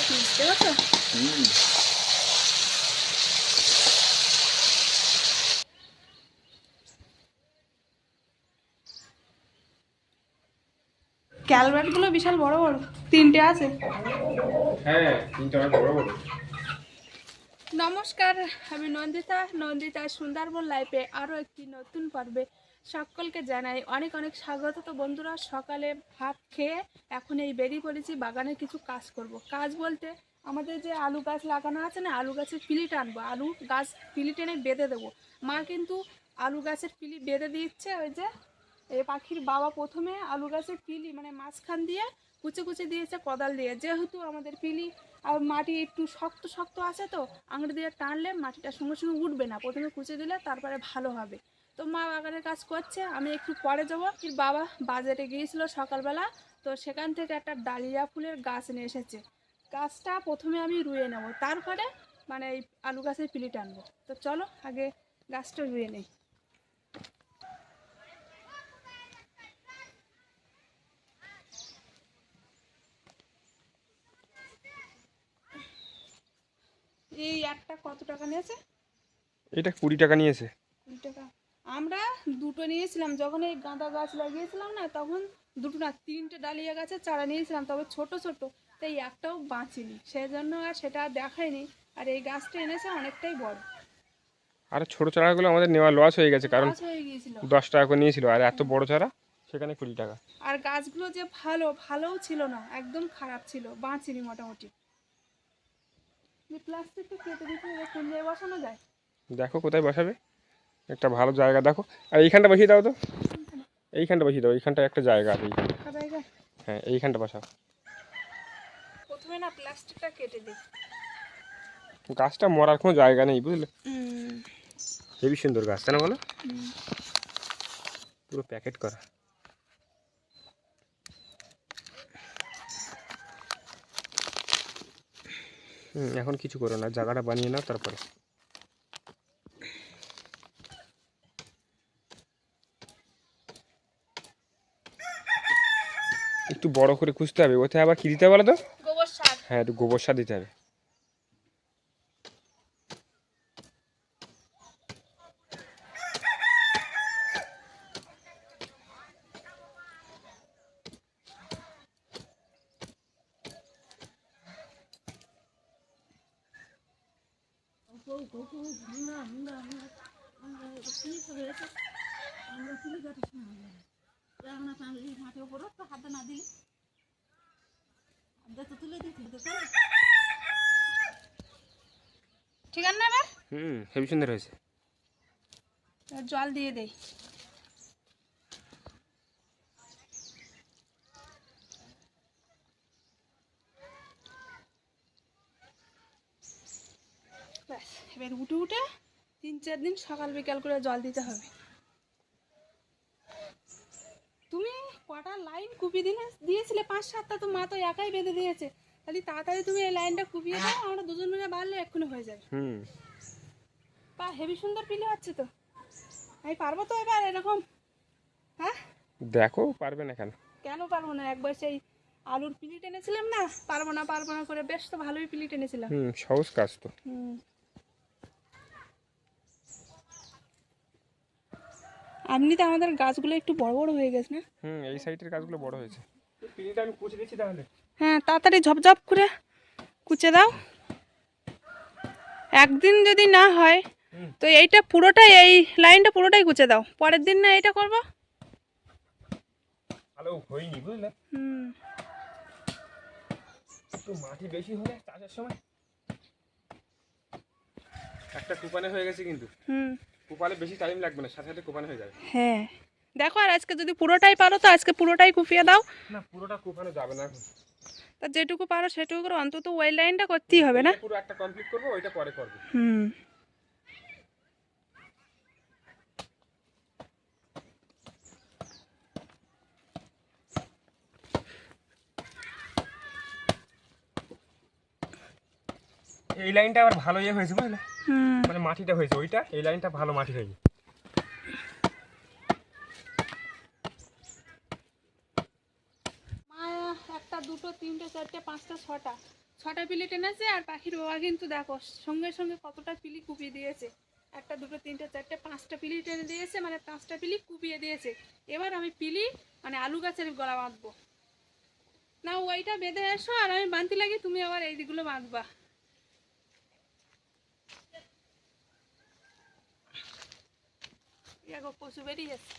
বুঝতে পারছো? ক্যালভার্ট গুলো বিশাল বড় বড়, 3টে আছে। হ্যাঁ 3টা বড় বড়। নমস্কার, আমি নন্দিতা সুন্দরবন লাইফে আরও একটি নতুন পর্বে সকলকে জানাই অনেক অনেক স্বাগত। তো বন্ধুরা, সকালে ভাত খেয়ে এখন এই বেরিয়ে পড়েছি বাগানে কিছু কাজ করব। কাজ বলতে আমাদের যে আলু গাছ লাগানো আছে না, আলু গাছের পিলি টানবো, আলু গাছ পিলি টেনে বেঁধে দেবো। মা কিন্তু আলু গাছের পিলি বেঁধে দিচ্ছে। ওই যে এই পাখির বাবা প্রথমে আলু গাছের পিলি মানে মাঝখান দিয়ে কুচে কুচে দিয়েছে কোদাল দিয়ে, যেহেতু আমাদের পিলি আর মাটি একটু শক্ত শক্ত আছে, তো আঙুল দিয়ে টানলে মাটিটা সঙ্গে সঙ্গে উঠবে না, প্রথমে কুচে দিলে তারপরে ভালো হবে। তো মা বাগানের কাজ করছে, আমি একটু পরে যাবো। কি বাবা বাজারে গিয়েছিল সকালবেলা, তো সেখান থেকে একটা ডালিয়া ফুলের গাছ নিয়ে এসেছে। গাছটা প্রথমে আমি রুয়ে নেব, তারপরে মানে এই আলু গাছের পিলি টানবো। তো চলো আগে গাছটা রুয়ে নেই। এই একটা কত টাকা নিয়েছে? এটা 20 টাকা নিয়েছে। 20 টাকা। আমরা দুটো নিয়েছিলাম যখন এই গাঁদা গাছ লাগিয়েছিলাম না, তখন দুটো না 3টে ডালিয়া গাছের চারা নিয়েছিলাম, তবে ছোট ছোট, তাই একটাও বাঁচেনি, সেই জন্য আর সেটা আর দেখায়নি। আর এই গাছটা এনেছে অনেকটাই বড়। আর ছোট চারাগুলো আমাদের নেওয়া লস হয়ে গেছে, কারণ লস হয়ে গিয়েছিল। 10 টাকা করে নিয়েছিল, আর এত বড় চারা সেখানে 20 টাকা। আর গাছগুলো যে ভালোও ছিল না, একদম খারাপ ছিল, বাঁচেনি মোটামুটি। প্লাস্টিকটা কেটে দিতে হবে, কোন জায়গায় বসানো যায়? দেখো কোথায় বসাবে, একটা ভালো জায়গা দেখো। আর এইখানটা বসিয়ে দাও তো, এইখানটা বসিয়ে দাও, এইখানটা একটা জায়গা আছে এইখানটা। ফাঁকা জায়গা? হ্যাঁ এইখানটা বসাও। প্রথমে না প্লাস্টিকটা কেটে দিই। গাছটা মরার কোনো জায়গা নেই, বুঝলে? হেবি সুন্দর গাছ, তাই না বলো? পুরো প্যাকেট করা। এখন কিছু করো না, জায়গাটা বানিয়ে নাও তারপরে। একটু বড় করে খুঁজতে হবে, ওতে আবার কি দিতে হবে বলো তো? গোবর সার। হ্যাঁ, একটু গোবর সার দিতে হবে। ঠিক আছে না? এবার হেবি সুন্দর হয়েছে। জল দিয়ে দেই। ব্যাস, এবার উঠে উঠে 3-4 দিন সকাল বিকাল করে জল দিতে হবে। তুমি কটা লাইন কুপিয়ে দিয়েছিলে? 5-7টা তো মা তো একাই বেঁধে দিয়েছে। তাহলে তাড়াতাড়ি তুমি এই লাইনটা কুপিয়ে দাও, আমরা দুজন মিলে বাড়লে এক্ষুনি হয়ে যাবে। পা হেভি সুন্দর পিলে হচ্ছে তো। আমি পারবো তো এবার এরকম? হ্যাঁ দেখো পারবে না কেন? কেন পারবো না? একবার সেই আলুর পিলি টেনেছিলাম না, পারবো না করে বেশ তো ভালোই পিলি টেনেছিলাম। সহজ কাজ তো। এমনিতে আমাদের গাছগুলো একটু বড় বড় হয়ে গেছে না? এই সাইডের গাছগুলো বড় হয়েছে। পিলিটা আমি কুচে দিচ্ছি তাহলে। হ্যাঁ, তাড়াতাড়ি ঝপঝপ করে কুচে দাও। একদিন যদি না হয় তো এইটা পুরোটাই, এই লাইনটা পুরোটাই কুচে দাও, পরের দিন না এইটা করবো। ভালো হয়নি, বুঝলে? একটু মাটি বেশি হলে চাষের সময় একটা কুপানে হয়ে গেছে, কিন্তু কুপালে বেশি টাইম লাগবে না, সাথে সাথে কুপানে হয়ে যাবে। হ্যাঁ দেখো, আর আজকে যদি পুরোটাই পারো তো আজকে পুরোটাই কুপিয়ে দাও। না, পুরোটা কুপানো যাবে না এখন। তা যেটুকু পারো সেটুকু করে, অন্তত ওই লাইনটা করতেই হবে না? পুরো একটা কমপ্লিট করবো, ওইটা পরে করবো। এই লাইনটা আবার ভালো ইয়ে হয়েছে, বুঝলে? মানে মাটিটা হয়েছে ওইটা, এই লাইনটা ভালো মাটি হয়েছে। মা 1টা 2টো 3টে 4টে 5টা 6টা 6টা পিলি টেনেছে, আর পাখির বাবা কিন্তু দেখো সঙ্গে সঙ্গে কতটা পিলি কুপিয়ে দিয়েছে। 1 2 3 4 5টা পিলি টেনে দিয়েছে, মানে 5টা পিলি কুপিয়ে দিয়েছে। এবার আমি পিলি মানে আলু গাছের গলা বাঁধবো না, ওইটা বেঁধে এসো আর আমি বাঁধতে লাগি, তুমি আবার এই দিকগুলো বাঁধবা। দেখো পশু বেরিয়ে যাচ্ছে।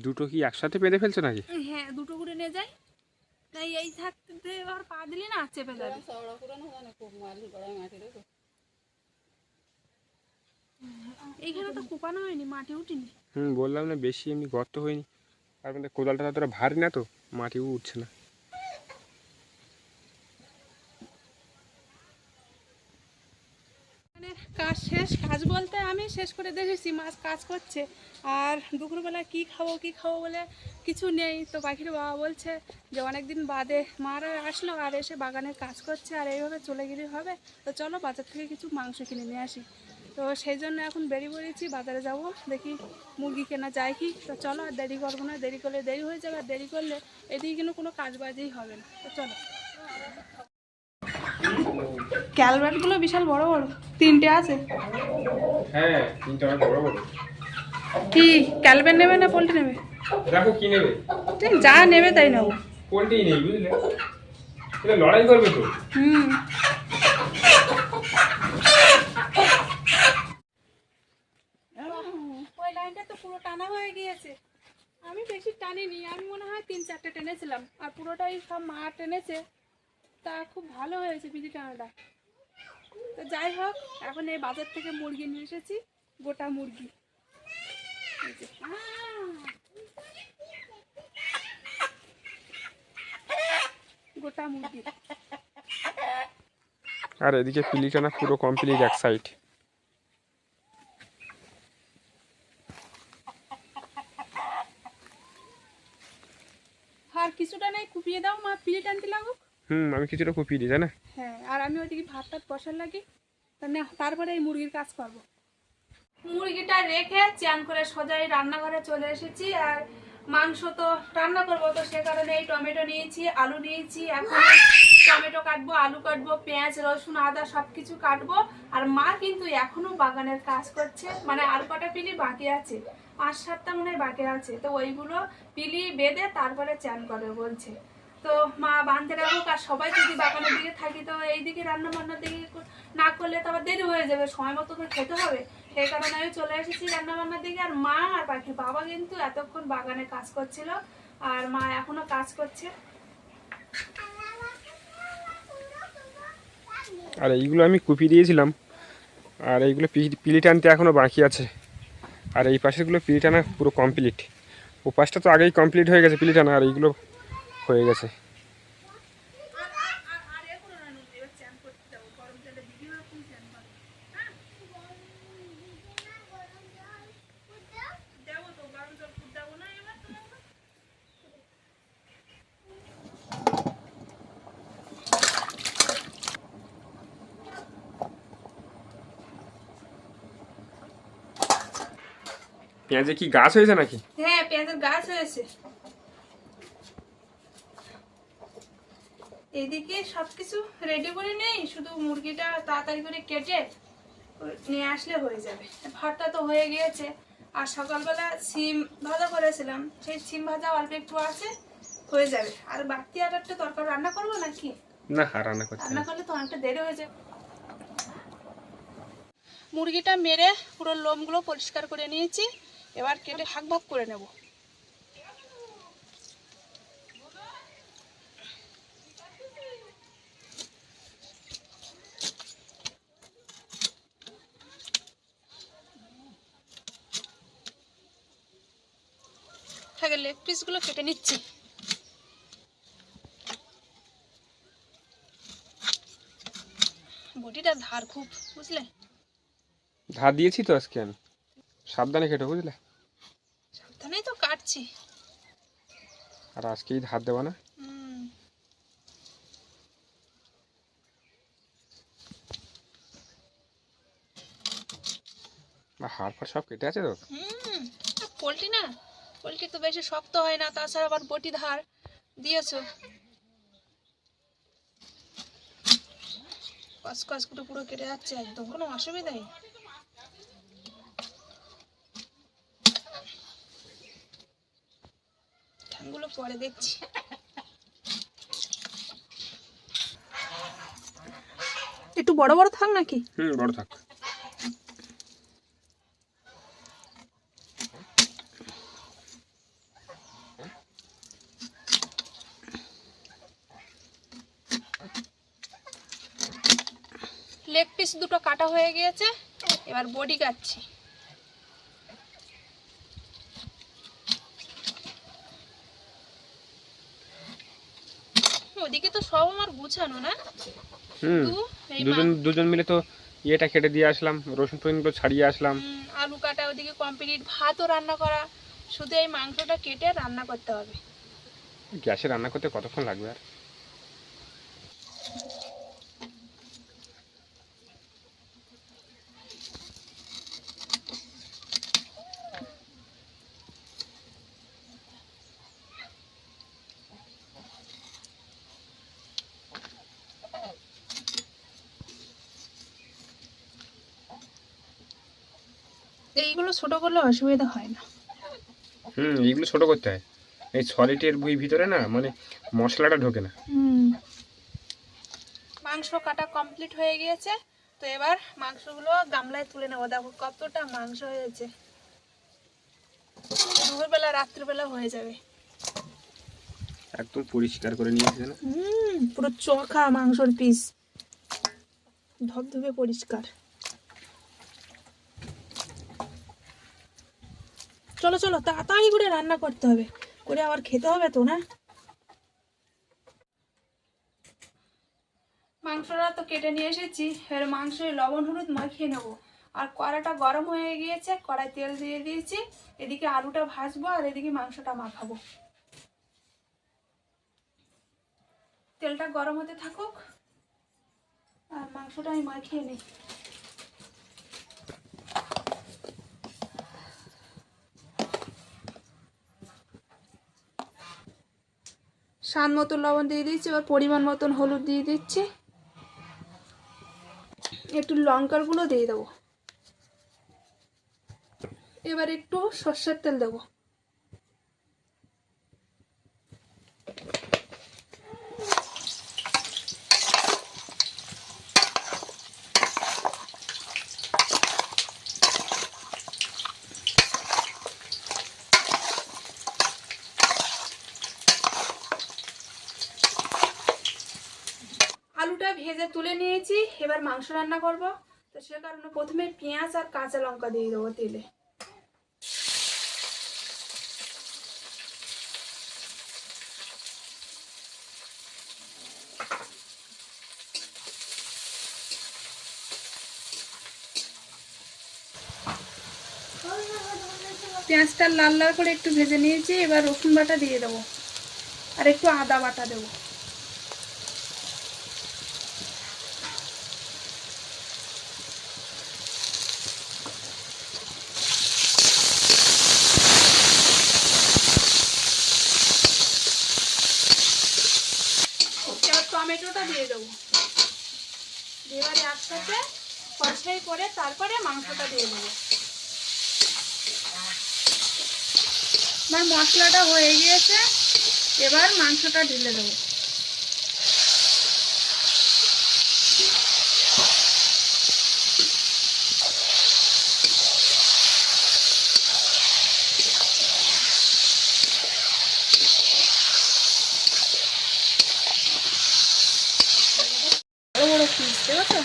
দুটো কি একসাথে বেঁধে ফেলছো নাকি? হ্যাঁ, দুটো করে নিয়ে যাই, তাই এই থাকতে আর পা দিলি না চেপে যাবে। এইখানে তো কোপানো হয়নি, মাটি উঠিনি। বললাম না বেশি এমনি গর্ত হয়নি, আর মধ্যে কোদালটা ততটা ভারী না তো, মাটিও উঠছে না। মানে কাজ শেষ, কাজ বলতে আমি শেষ করে দেখেছি মাছ কাজ করছে, আর দুপুরবেলা কি খাবো বলে কিছু নেই। তো পাখির বাবা বলছে যে অনেকদিন বাদে মারা আসলো আর এসে বাগানে কাজ করছে, আর এইভাবে চলে গেলে হবে, তো চলো বাজার থেকে কিছু মাংস কিনে নিয়ে আসি। তো সেই জন্য এখন বেরিয়ে পড়েছি, বাজারে যাব, দেখি মুরগি কেনা যায় কি। তো চলো, আর দেরি করবো না, দেরি করলে দেরি হয়ে যাবে, আর দেরি করলে এদিকে কিন্তু কোনো কাজ বাজেই হবে না। তো চলো। ক্যালভেটগুলো বিশাল বড় বড়, 3টে আছে। হ্যাঁ, তিনটা বড় বড়। কি ক্যালভেট নেবে না পোল্ট্রি নেবে? দেখো কি নেবে, ঠিক যা নেবে তাই নেবো। পোল্ট্রি নেই বুঝলে, এটা লড়াই করবে তো। ওই লাইনটা তো পুরো টানা হয়ে গিয়েছে, আমি বেশি টানিনি, আমি মনে হয় 3 4টে টেনেছিলাম, আর পুরোটাই সব মা টেনেছে। তা খুব ভালো হয়েছে বিধি টানাটা। তো যাই হোক, এখন এই বাজার থেকে মুরগি নিয়ে এসেছি, গোটা মুরগি। এই যে, গোটা মুরগি। আর এদিকে পিলি টানা পুরো কমপ্লিট এক সাইড। আর কিছুটা নেই, কুপিয়ে দাও মা, পিলি টানতে লাগুক। আমি কিছুটা কুপিয়ে দিই, তাই না? হ্যাঁ, আর আমি ওইদিকে ভাত টাত বসার লাগি, তারপরে এই মুরগির কাজ করব। মুরগিটা রেখে চান করে সোজাই রান্নাঘরে চলে এসেছি, আর মাংস তো রান্না করবো, তো সে কারণে এই টমেটো নিয়েছি, আলু নিয়েছি। এখন টমেটো কাটবো, আলু কাটবো, পেঁয়াজ রসুন আদা সবকিছু কাটবো। আর মা কিন্তু এখনো বাগানের কাজ করছে, মানে আর কটা পিলি বাকি আছে, 5 7টা মনে হয় বাকি আছে। তো ওইগুলো পিলি বেঁধে তারপরে চান করবে বলছে। তো মা বাঁধতে রাখুক, আর সবাই যদি বাগানের দিকে থাকি তো এইদিকে রান্না বান্নার দিকে না করলে তো আবার দেরি হয়ে যাবে, সময় মতো তো খেতে হবে। সেই কারণে আমি চলে এসেছি রান্না বান্নার দিকে। আর মা আর পাখির বাবা কিন্তু এতক্ষণ বাগানে কাজ করছিল, আর মা এখনো কাজ করছে। আর এইগুলো আমি কুপিয়ে দিয়েছিলাম, আর এইগুলো পিলি টানতে এখনও বাকি আছে। আর এই পাশেরগুলো পিলি টানা পুরো কমপ্লিট, ও পাশটা তো আগেই কমপ্লিট হয়ে গেছে পিলি টানা, আর এইগুলো হয়ে গেছে। পেঁয়াজে কি গাছ হয়েছে নাকি? হ্যাঁ, পেঁয়াজের গাছ হয়েছে। এদিকে সবকিছু রেডি করে নেই, শুধু মুরগিটা তাড়াতাড়ি করে কেটে নিয়ে আসলে হয়ে যাবে। ভাতটা তো হয়ে গিয়েছে, আর সকালবেলা সিম ভাজা করেছিলাম, সেই সিম ভাজা অল্প একটু আছে, হয়ে যাবে। আর বাড়তি আর একটা তরকারি রান্না করবো নাকি? না, রান্না করতে রান্না করলে তো অনেকটা দেরি হয়ে যাবে। মুরগিটা মেরে পুরো লোমগুলো পরিষ্কার করে নিয়েছি, এবার কেটে ভাগ ভাগ করে নেব। আগে লেগ পিসগুলো কেটে নিচ্ছি। বটিটার ধার খুব, বুঝলে? ধার দিয়েছি তো আজকে আমি, সাবধানে কেটো বুঝলে। সাবধানেই তো কাটছি। আর আজকেই ধার দেওয়া না। হাড় ফাড় সব কেটে আছে তো। পোলট্রি না, পোলট্রি তো বেশি শক্ত হয় না, তাছাড়া আবার বটি ধার দিয়েছো, কসকস করে পুরো কেটে যাচ্ছে, একদম কোনো অসুবিধা নেই। ঠ্যাংগুলো পরে দেখছি। একটু বড় বড় থাক নাকি? বড় থাক। লেগ পিস দুটো কাটা হয়ে গিয়েছে, এবার বডি কাটছি। ওদিকে তো সব আমার গুছানো না। দুজন মিলে তো ইয়েটা কেটে দিয়ে আসলাম, রসুন ফসুনগুলো ছাড়িয়ে আসলাম। আলু কাটা ওদিকে কমপ্লিট, ভাতও রান্না করা, শুধু এই মাংসটা কেটে রান্না করতে হবে। গ্যাসে রান্না করতে কতক্ষণ লাগবে আর? এইগুলো ছোট করলে অসুবিধা হয় না। এইগুলো ছোট করতে হয়, এই সলিডের ভিতরে না মানে মশলাটা ঢোকে না। মাংস কাটা কমপ্লিট হয়ে গিয়েছে, তো এবার মাংসগুলো গামলায় তুলে নেবো। দেখো কতটা মাংস হয়েছে, দুপুরবেলা রাত্রিবেলা হয়ে যাবে। একদম পরিষ্কার করে নিয়েছে না? পুরো চোখা মাংসর পিস, ধবধবে পরিষ্কার। চলো চলো তাড়াতাড়ি করে রান্না করতে হবে, করে আবার খেতে হবে তো না। মাংসটা তো কেটে নিয়ে এসেছি, এবার মাংসে লবণ হলুদ মাখিয়ে নেবো। আর কড়াইটা গরম হয়ে গিয়েছে, কড়াই তেল দিয়ে দিয়েছি, এদিকে আলুটা ভাজবো আর এদিকে মাংসটা মাখাবো। তেলটা গরম হতে থাকুক আর মাংসটা আমি মাখিয়ে নিই। স্বাদ মতো লবণ দিয়ে দিচ্ছি, এবার পরিমাণ মতন হলুদ দিয়ে দিচ্ছি, একটু লঙ্কার গুঁড়ো দিয়ে দেবো, এবার একটু সর্ষের তেল দেবো। আলুটা ভেজে তুলে নিয়েছি, এবার মাংস রান্না করব, তো সে কারণে প্রথমে পেঁয়াজ আর কাঁচা লঙ্কা দিয়ে দেবো তেলে। পেঁয়াজটা লাল লাল করে একটু ভেজে নিয়েছি, এবার রসুন বাটা দিয়ে দেবো আর একটু আদা বাটা দেবো। এবার টমেটোটা দিয়ে দেবো, এবারে একসাথে কষাই করে তারপরে মাংসটা দিয়ে দেবো। আমার মশলাটা হয়ে গিয়েছে, এবার মাংসটা ঢেলে দেবো। বড় বড় পিস দেবো তো।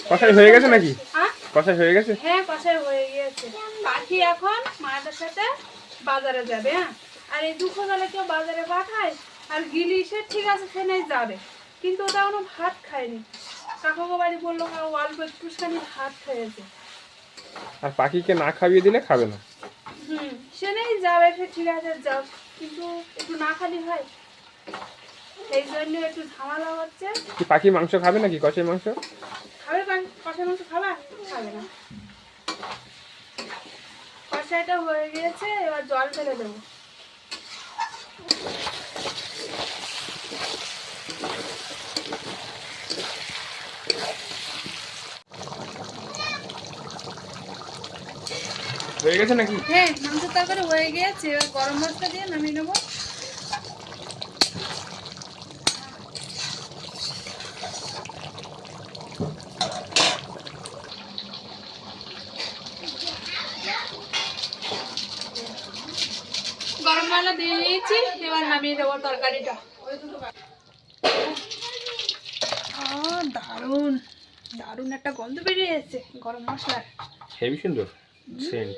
কষাই হয়ে গেছে নাকি? কষাই হয়ে গেছে? হ্যাঁ কষাই হয়ে গিয়েছে। পাখি এখন মায়ের সাথে বাজারে যাবে। হ্যাঁ, আর এই দুপুরবেলা কেউ বাজারে পাঠায়? আর গিলি সে ঠিক আছে সেখানে যাবে, কিন্তু ওটা কোনো ভাত খায়নি। কাকাকে বাড়ি বললো অল্প একটুখানি ভাত খেয়েছে। আর পাখিকে না খাইয়ে দিলে খাবে না। সে নেই যাবে, সে ঠিক আছে যাও, কিন্তু একটু না খালি হয়, সেই জন্য একটু ঝামেলা হচ্ছে। কি পাখি মাংস খাবে নাকি, কষাই মাংস? খাবে কষাই মাংস খাবা? খাবে না। কষাইটা হয়ে গিয়েছে, এবার জল ফেলে দেবো। হয়ে গেছে নাকি? হ্যাঁ, মাংসের তরকারি হয়ে গিয়েছে, এবার গরম মশলা দিয়ে নামিয়ে নেবো। গরম মশলা দিয়ে দিয়েছি, এবার নামিয়ে দেবো তরকারিটা। দারুণ দারুণ একটা গন্ধ বেরিয়ে এসেছে গরম মশলার। হেভি সুন্দর সেন্ট।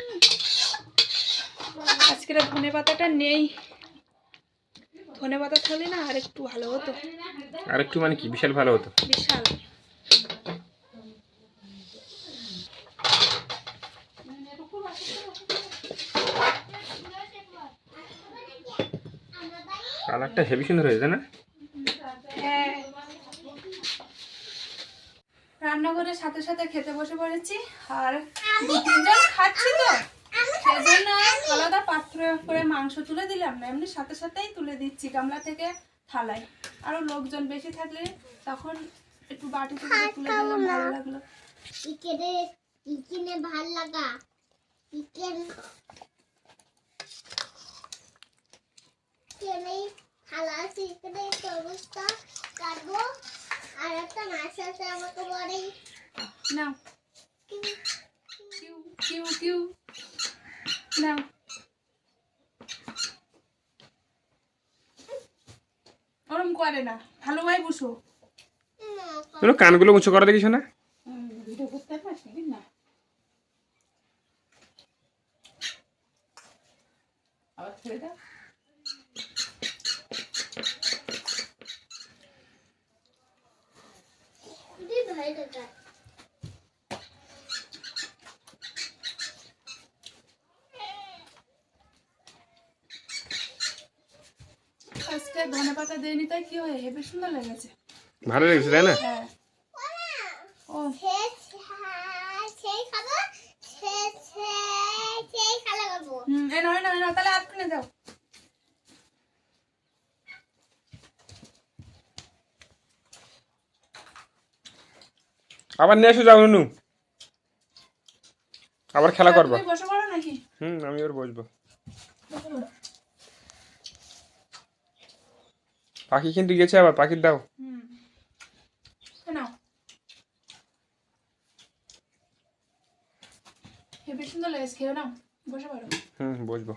আজকের ধনে পাতাটা নেই, ধনে পাতা থাকলে না আর একটু ভালো হতো। আর একটু মানে কি বিশাল ভালো হতো। বিশাল। কালারটা হেভি সুন্দর হয়েছে না? হ্যাঁ, রান্নাঘরের সাথে সাথে খেতে বসে পড়েছি, আর 2-3 জন খাচ্ছি তো সেজন্য আলাদা পাত্রে করে মাংস তুলে দিলাম না, এমনি সাথে সাথেই তুলে দিচ্ছি গামলা থেকে থালায়। আরো লোকজন বেশি থাকলে তখন একটু বাটিতে করে তুলে দিলাম, ভালো লাগলো। ইকেনে ভাল লাগা ইকেন কেনে ভালো আছে ইকেনে অবস্থা কাটবো। আর একটা মাছ আছে আমাকে বলে না কিউ কিউ কিউ না, ওরম করে না, ভালো ভাই বুঝো। তোর কানগুলো উঁচু করে দেখিস না। ভিডিও করতে পারছিস নাকি? না, আবার ছেড়ে দাও। দি ভাই দাদা আজকে ধনে পাতা দেয়নি তাই কি হয়, হেবি সুন্দর লেগেছে। ভালো লেগেছে তাই না? হ্যাঁ। ও সেই খাবো সেই খালা খাবো। এ নাও তাহলে আর কিনে দাও। আবার নিয়ে এসে যাও নুনু, আবার খেলা করবো। তুমি বসে পড়ো নাকি? আমি ওর বসবো। বসে পড়ো। পাখি কিন্তু গেছে, আবার পাখির দাও। এ নাও, হেবি সুন্দর লেগেছে, খেয়ে নাও, বসে পড়ো। বসবো।